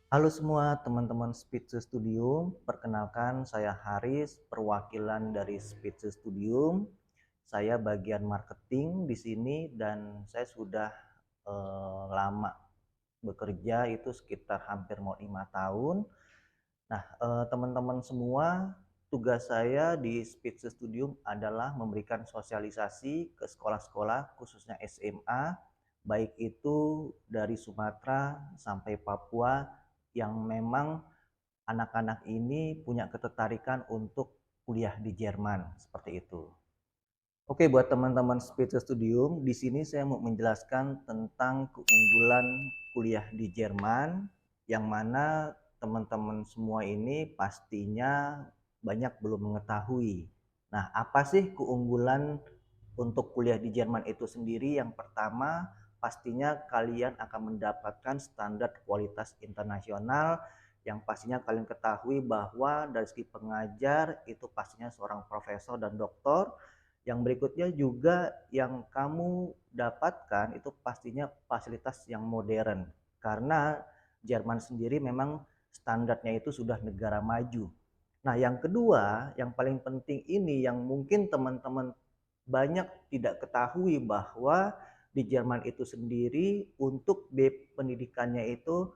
Halo semua teman-teman Spitze Studium, perkenalkan saya Haris, perwakilan dari Spitze Studium. Saya bagian marketing di sini dan saya sudah lama bekerja itu sekitar hampir mau 5 tahun. Nah, teman-teman semua, tugas saya di Spitze Studium adalah memberikan sosialisasi ke sekolah-sekolah khususnya SMA, baik itu dari Sumatera sampai Papua yang memang anak-anak ini punya ketertarikan untuk kuliah di Jerman, seperti itu. Oke, buat teman-teman Speech Studium, di sini saya mau menjelaskan tentang keunggulan kuliah di Jerman, yang mana teman-teman semua ini pastinya banyak belum mengetahui. Nah, apa sih keunggulan untuk kuliah di Jerman itu sendiri? Yang pertama, pastinya kalian akan mendapatkan standar kualitas internasional yang pastinya kalian ketahui bahwa dari segi pengajar itu pastinya seorang profesor dan doktor. Yang berikutnya juga yang kamu dapatkan itu pastinya fasilitas yang modern karena Jerman sendiri memang standarnya itu sudah negara maju. Nah, yang kedua, yang paling penting ini yang mungkin teman-teman banyak tidak ketahui bahwa di Jerman itu sendiri untuk pendidikannya itu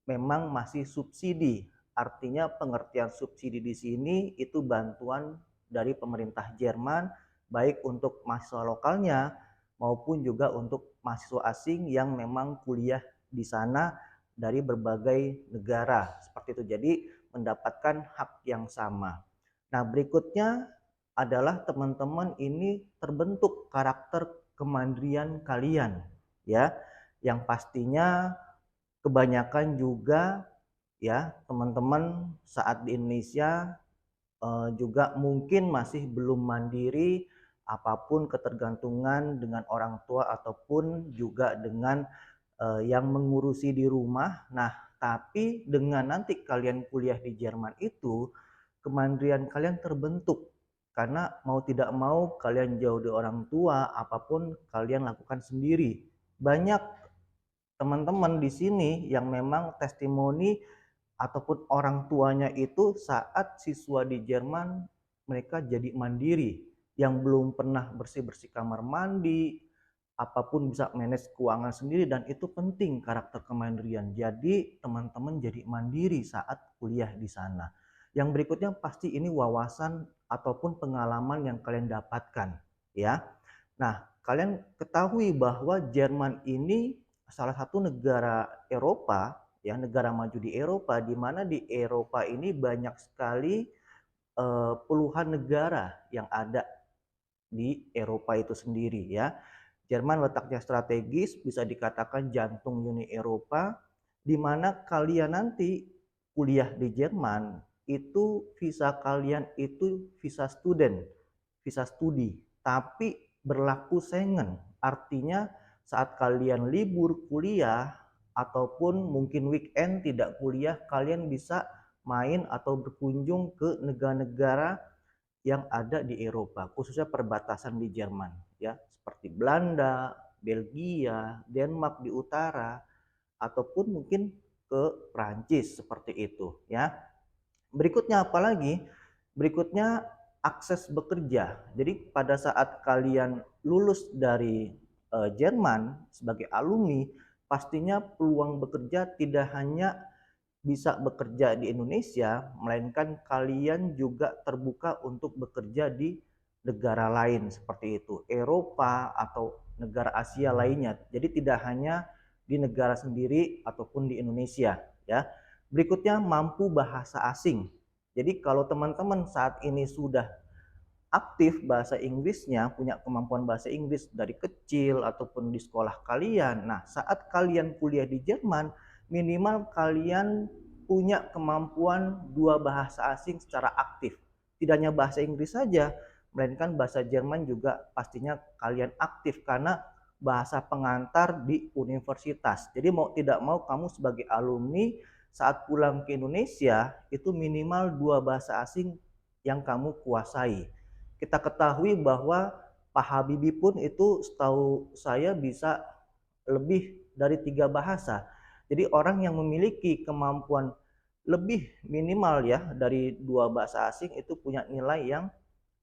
memang masih subsidi. Artinya pengertian subsidi di sini itu bantuan dari pemerintah Jerman baik untuk mahasiswa lokalnya maupun juga untuk mahasiswa asing yang memang kuliah di sana dari berbagai negara seperti itu. Jadi mendapatkan hak yang sama. Nah, berikutnya adalah teman-teman ini terbentuk karakter kemandirian kalian ya, yang pastinya kebanyakan juga ya teman-teman saat di Indonesia juga mungkin masih belum mandiri apapun ketergantungan dengan orang tua ataupun juga dengan yang mengurusi di rumah. Nah, tapi dengan nanti kalian kuliah di Jerman itu kemandirian kalian terbentuk karena mau tidak mau kalian jauh dari orang tua, apapun kalian lakukan sendiri. Banyak teman-teman di sini yang memang testimoni ataupun orang tuanya itu saat siswa di Jerman mereka jadi mandiri, yang belum pernah bersih-bersih kamar mandi, apapun bisa manage keuangan sendiri, dan itu penting karakter kemandirian. Jadi teman-teman jadi mandiri saat kuliah di sana. Yang berikutnya pasti ini wawasan ataupun pengalaman yang kalian dapatkan ya. Nah, kalian ketahui bahwa Jerman ini salah satu negara Eropa, ya negara maju di Eropa, di mana di Eropa ini banyak sekali puluhan negara yang ada di Eropa itu sendiri ya. Jerman letaknya strategis, bisa dikatakan jantung Uni Eropa, di mana kalian nanti kuliah di Jerman itu visa kalian itu visa student, visa studi, tapi berlaku Schengen. Artinya saat kalian libur kuliah ataupun mungkin weekend tidak kuliah, kalian bisa main atau berkunjung ke negara-negara yang ada di Eropa, khususnya perbatasan di Jerman, ya, seperti Belanda, Belgia, Denmark di utara, ataupun mungkin ke Prancis seperti itu, ya. Berikutnya apa lagi? Berikutnya akses bekerja. Jadi pada saat kalian lulus dari Jerman sebagai alumni, pastinya peluang bekerja tidak hanya bisa bekerja di Indonesia, melainkan kalian juga terbuka untuk bekerja di negara lain seperti itu, Eropa atau negara Asia lainnya. Jadi tidak hanya di negara sendiri ataupun di Indonesia ya. Berikutnya mampu bahasa asing. Jadi kalau teman-teman saat ini sudah aktif bahasa Inggrisnya, punya kemampuan bahasa Inggris dari kecil ataupun di sekolah kalian. Nah, saat kalian kuliah di Jerman, minimal kalian punya kemampuan dua bahasa asing secara aktif. Tidak hanya bahasa Inggris saja, melainkan bahasa Jerman juga pastinya kalian aktif karena bahasa pengantar di universitas. Jadi mau tidak mau kamu sebagai alumni saat pulang ke Indonesia itu minimal dua bahasa asing yang kamu kuasai. Kita ketahui bahwa Pak Habibie pun itu setahu saya bisa lebih dari 3 bahasa. Jadi orang yang memiliki kemampuan lebih minimal ya dari 2 bahasa asing itu punya nilai yang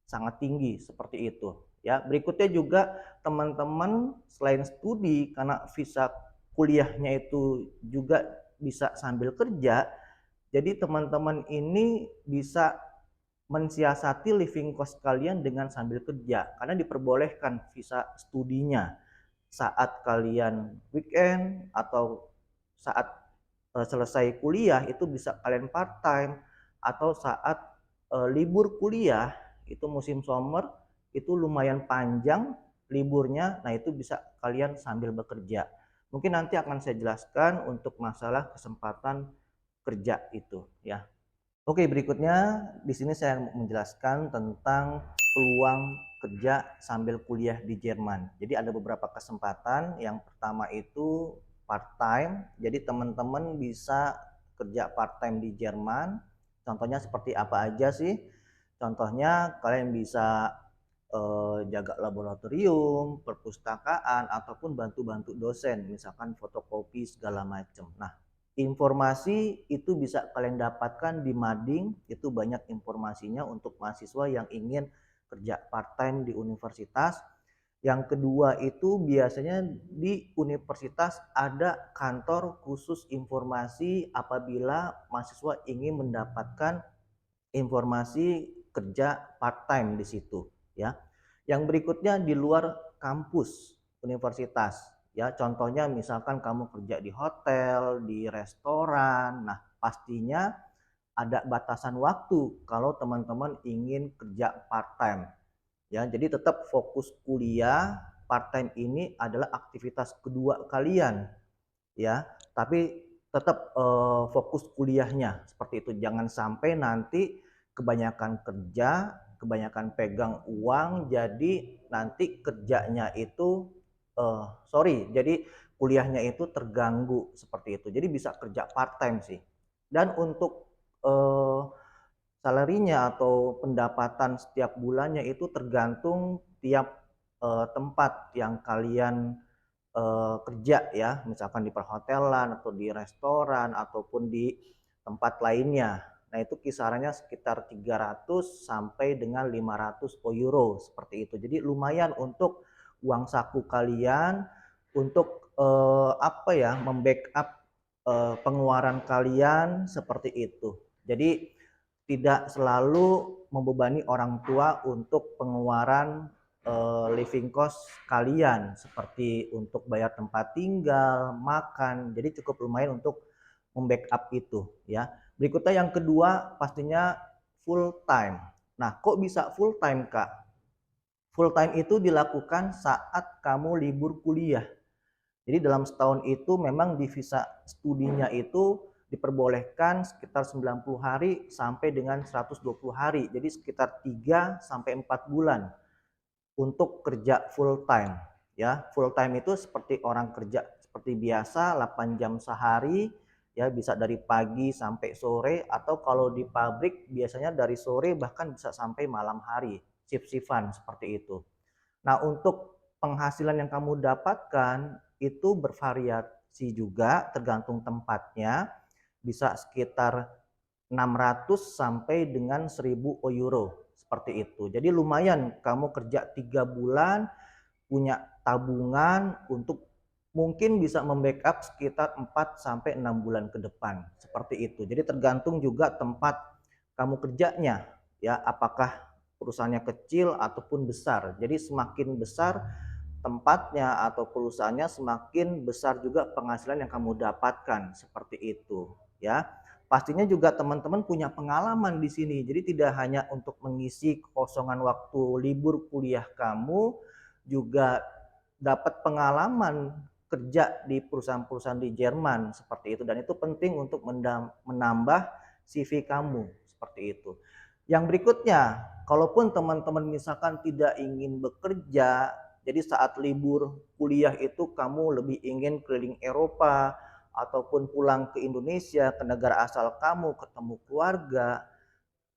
sangat tinggi seperti itu. Ya, berikutnya juga teman-teman selain studi karena visa kuliahnya itu juga bisa sambil kerja, jadi teman-teman ini bisa mensiasati living cost kalian dengan sambil kerja karena diperbolehkan visa studinya saat kalian weekend atau saat selesai kuliah itu bisa kalian part time atau saat libur kuliah itu musim summer itu lumayan panjang liburnya, nah itu bisa kalian sambil bekerja. Mungkin nanti akan saya jelaskan untuk masalah kesempatan kerja itu ya. Oke, berikutnya di sini saya menjelaskan tentang peluang kerja sambil kuliah di Jerman. Jadi ada beberapa kesempatan. Yang pertama itu part-time. Jadi teman-teman bisa kerja part-time di Jerman. Contohnya seperti apa aja sih? Contohnya kalian bisa jaga laboratorium, perpustakaan, ataupun bantu-bantu dosen, misalkan fotokopi segala macam. Nah, informasi itu bisa kalian dapatkan di Mading, itu banyak informasinya untuk mahasiswa yang ingin kerja part-time di universitas. Yang kedua itu biasanya di universitas ada kantor khusus informasi apabila mahasiswa ingin mendapatkan informasi kerja part-time di situ ya. Yang berikutnya di luar kampus universitas ya, contohnya misalkan kamu kerja di hotel, di restoran. Nah, pastinya ada batasan waktu kalau teman-teman ingin kerja part-time ya. Jadi tetap fokus kuliah, part-time ini adalah aktivitas kedua kalian ya, tapi tetap fokus kuliahnya seperti itu. Jangan sampai nanti kebanyakan kerja, kebanyakan pegang uang, jadi nanti kerjanya itu jadi kuliahnya itu terganggu seperti itu. Jadi bisa kerja part time sih. Dan untuk salarinya atau pendapatan setiap bulannya itu tergantung tiap tempat yang kalian kerja ya, misalkan di perhotelan atau di restoran ataupun di tempat lainnya. Nah, itu kisarannya sekitar 300 sampai dengan 500 euro seperti itu. Jadi lumayan untuk uang saku kalian untuk apa ya, membackup pengeluaran kalian seperti itu. Jadi tidak selalu membebani orang tua untuk pengeluaran living cost kalian seperti untuk bayar tempat tinggal, makan. Jadi cukup lumayan untuk membackup itu ya. Berikutnya yang kedua pastinya full time. Nah, kok bisa full time, Kak? Full time itu dilakukan saat kamu libur kuliah. Jadi dalam setahun itu memang di visa studinya itu diperbolehkan sekitar 90 hari sampai dengan 120 hari. Jadi sekitar 3 sampai 4 bulan untuk kerja full time ya. Full time itu seperti orang kerja seperti biasa 8 jam sehari ya, bisa dari pagi sampai sore, atau kalau di pabrik biasanya dari sore bahkan bisa sampai malam hari, shift-shiftan seperti itu. Nah, untuk penghasilan yang kamu dapatkan itu bervariasi juga tergantung tempatnya, bisa sekitar 600 sampai dengan 1000 euro seperti itu. Jadi lumayan kamu kerja 3 bulan punya tabungan untuk mungkin bisa membackup sekitar 4 sampai 6 bulan ke depan seperti itu. Jadi tergantung juga tempat kamu kerjanya ya, apakah perusahaannya kecil ataupun besar. Jadi semakin besar tempatnya atau perusahaannya, semakin besar juga penghasilan yang kamu dapatkan seperti itu ya. Pastinya juga teman-teman punya pengalaman di sini. Jadi tidak hanya untuk mengisi kekosongan waktu libur kuliah kamu, juga dapat pengalaman kerja di perusahaan-perusahaan di Jerman seperti itu, dan itu penting untuk menambah CV kamu seperti itu. Yang berikutnya, kalaupun teman-teman misalkan tidak ingin bekerja, jadi saat libur kuliah itu kamu lebih ingin keliling Eropa ataupun pulang ke Indonesia, ke negara asal kamu, ketemu keluarga.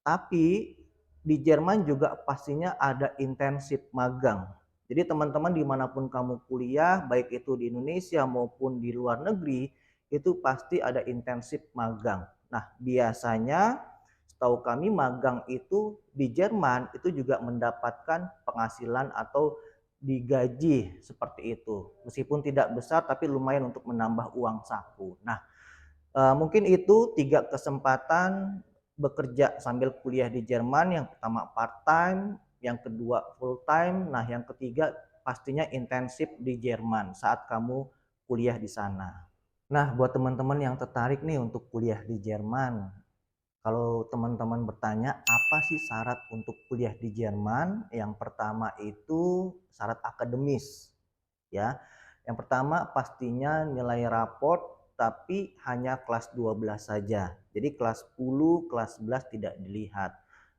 Tapi di Jerman juga pastinya ada intensif magang. Jadi teman-teman dimanapun kamu kuliah, baik itu di Indonesia maupun di luar negeri, itu pasti ada intensif magang. Nah, biasanya setahu kami magang itu di Jerman itu juga mendapatkan penghasilan atau digaji seperti itu. Meskipun tidak besar tapi lumayan untuk menambah uang saku. Nah, mungkin itu 3 kesempatan bekerja sambil kuliah di Jerman. Yang pertama part time, yang kedua full time, nah yang ketiga pastinya intensif di Jerman saat kamu kuliah di sana. Nah, buat teman-teman yang tertarik nih untuk kuliah di Jerman, kalau teman-teman bertanya apa sih syarat untuk kuliah di Jerman? Yang pertama itu syarat akademis, ya. Yang pertama pastinya nilai raport tapi hanya kelas 12 saja. Jadi kelas 10, kelas 11 tidak dilihat.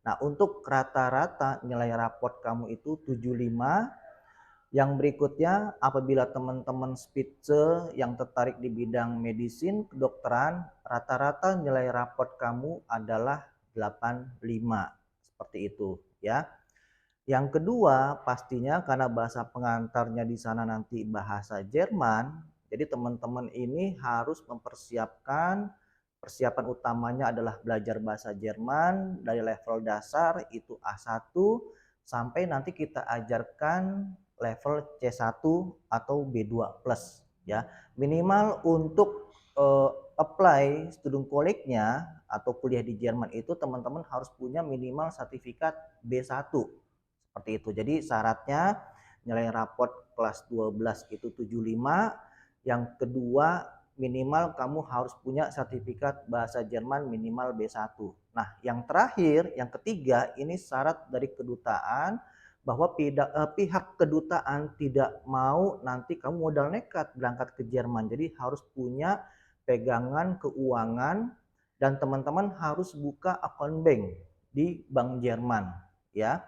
Nah, untuk rata-rata nilai raport kamu itu 75. Yang berikutnya, apabila teman-teman Spitze yang tertarik di bidang medisin, kedokteran, rata-rata nilai raport kamu adalah 85. Seperti itu, ya. Yang kedua, pastinya karena bahasa pengantarnya di sana nanti bahasa Jerman, jadi teman-teman ini harus mempersiapkan, persiapan utamanya adalah belajar bahasa Jerman dari level dasar itu A1 sampai nanti kita ajarkan level C1 atau B2 plus, ya. Minimal untuk apply student college-nya atau kuliah di Jerman itu teman-teman harus punya minimal sertifikat B1 seperti itu. Jadi syaratnya nilai raport kelas 12 itu 75. Yang kedua, minimal kamu harus punya sertifikat bahasa Jerman minimal B1. Nah, yang terakhir, yang ketiga, ini syarat dari kedutaan bahwa pihak kedutaan tidak mau nanti kamu modal nekat berangkat ke Jerman. Jadi harus punya pegangan keuangan dan teman-teman harus buka akun bank di Bank Jerman, ya.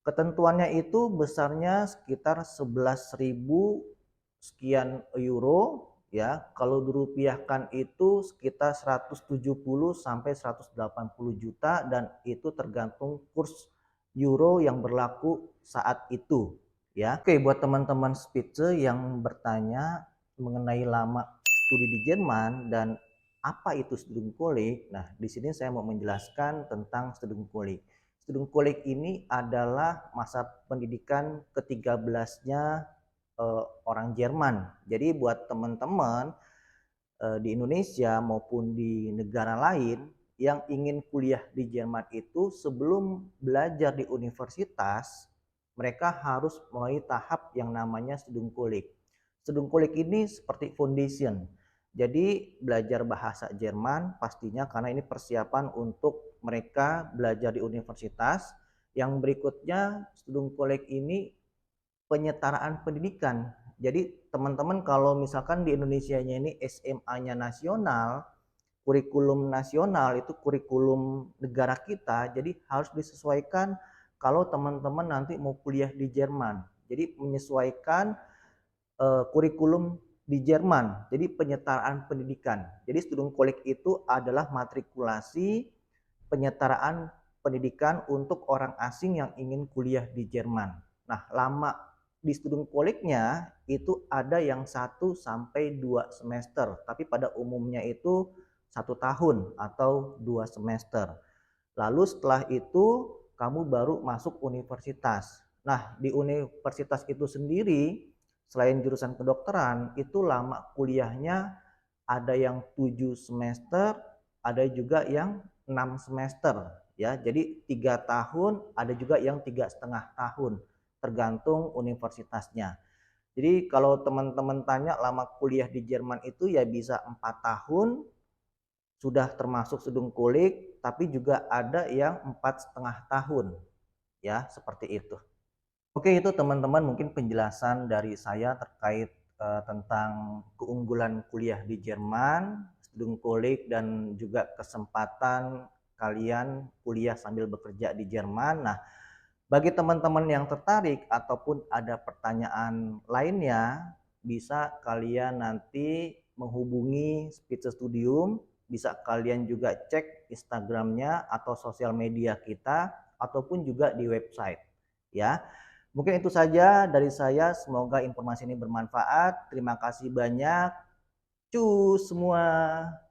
Ketentuannya itu besarnya sekitar 11.000 sekian euro, ya. Kalau dirupiahkan itu sekitar 170 sampai 180 juta dan itu tergantung kurs euro yang berlaku saat itu, ya. Oke, buat teman-teman Spitze yang bertanya mengenai lama studi di Jerman dan apa itu Studienkolleg. Nah, di sini saya mau menjelaskan tentang Studienkolleg. Studienkolleg ini adalah masa pendidikan ke-13-nya orang Jerman. Jadi buat teman-teman di Indonesia maupun di negara lain yang ingin kuliah di Jerman itu sebelum belajar di universitas, mereka harus melalui tahap yang namanya Studienkolleg. Studienkolleg ini seperti foundation. Jadi belajar bahasa Jerman pastinya karena ini persiapan untuk mereka belajar di universitas. Yang berikutnya Studienkolleg ini penyetaraan pendidikan. Jadi teman-teman kalau misalkan di Indonesia-nya ini SMA-nya nasional, kurikulum nasional itu kurikulum negara kita, jadi harus disesuaikan kalau teman-teman nanti mau kuliah di Jerman. Jadi menyesuaikan kurikulum di Jerman. Jadi penyetaraan pendidikan. Jadi Studienkolleg itu adalah matrikulasi penyetaraan pendidikan untuk orang asing yang ingin kuliah di Jerman. Nah, lama di Studienkollegnya itu ada yang 1 sampai 2 semester, tapi pada umumnya itu 1 tahun atau 2 semester. Lalu setelah itu kamu baru masuk universitas. Nah, di universitas itu sendiri selain jurusan kedokteran itu lama kuliahnya ada yang 7 semester, ada juga yang 6 semester, ya. Jadi 3 tahun, ada juga yang 3,5 tahun, tergantung universitasnya. Jadi kalau teman-teman tanya lama kuliah di Jerman itu ya bisa 4 tahun, sudah termasuk Studienkolleg, tapi juga ada yang 4,5 tahun, ya seperti itu. Oke, itu teman-teman mungkin penjelasan dari saya terkait tentang keunggulan kuliah di Jerman, Studienkolleg dan juga kesempatan kalian kuliah sambil bekerja di Jerman. Nah, bagi teman-teman yang tertarik ataupun ada pertanyaan lainnya, bisa kalian nanti menghubungi Spitze Studium, bisa kalian juga cek Instagramnya atau sosial media kita, ataupun juga di website, ya. Mungkin itu saja dari saya, semoga informasi ini bermanfaat. Terima kasih banyak. Cus semua.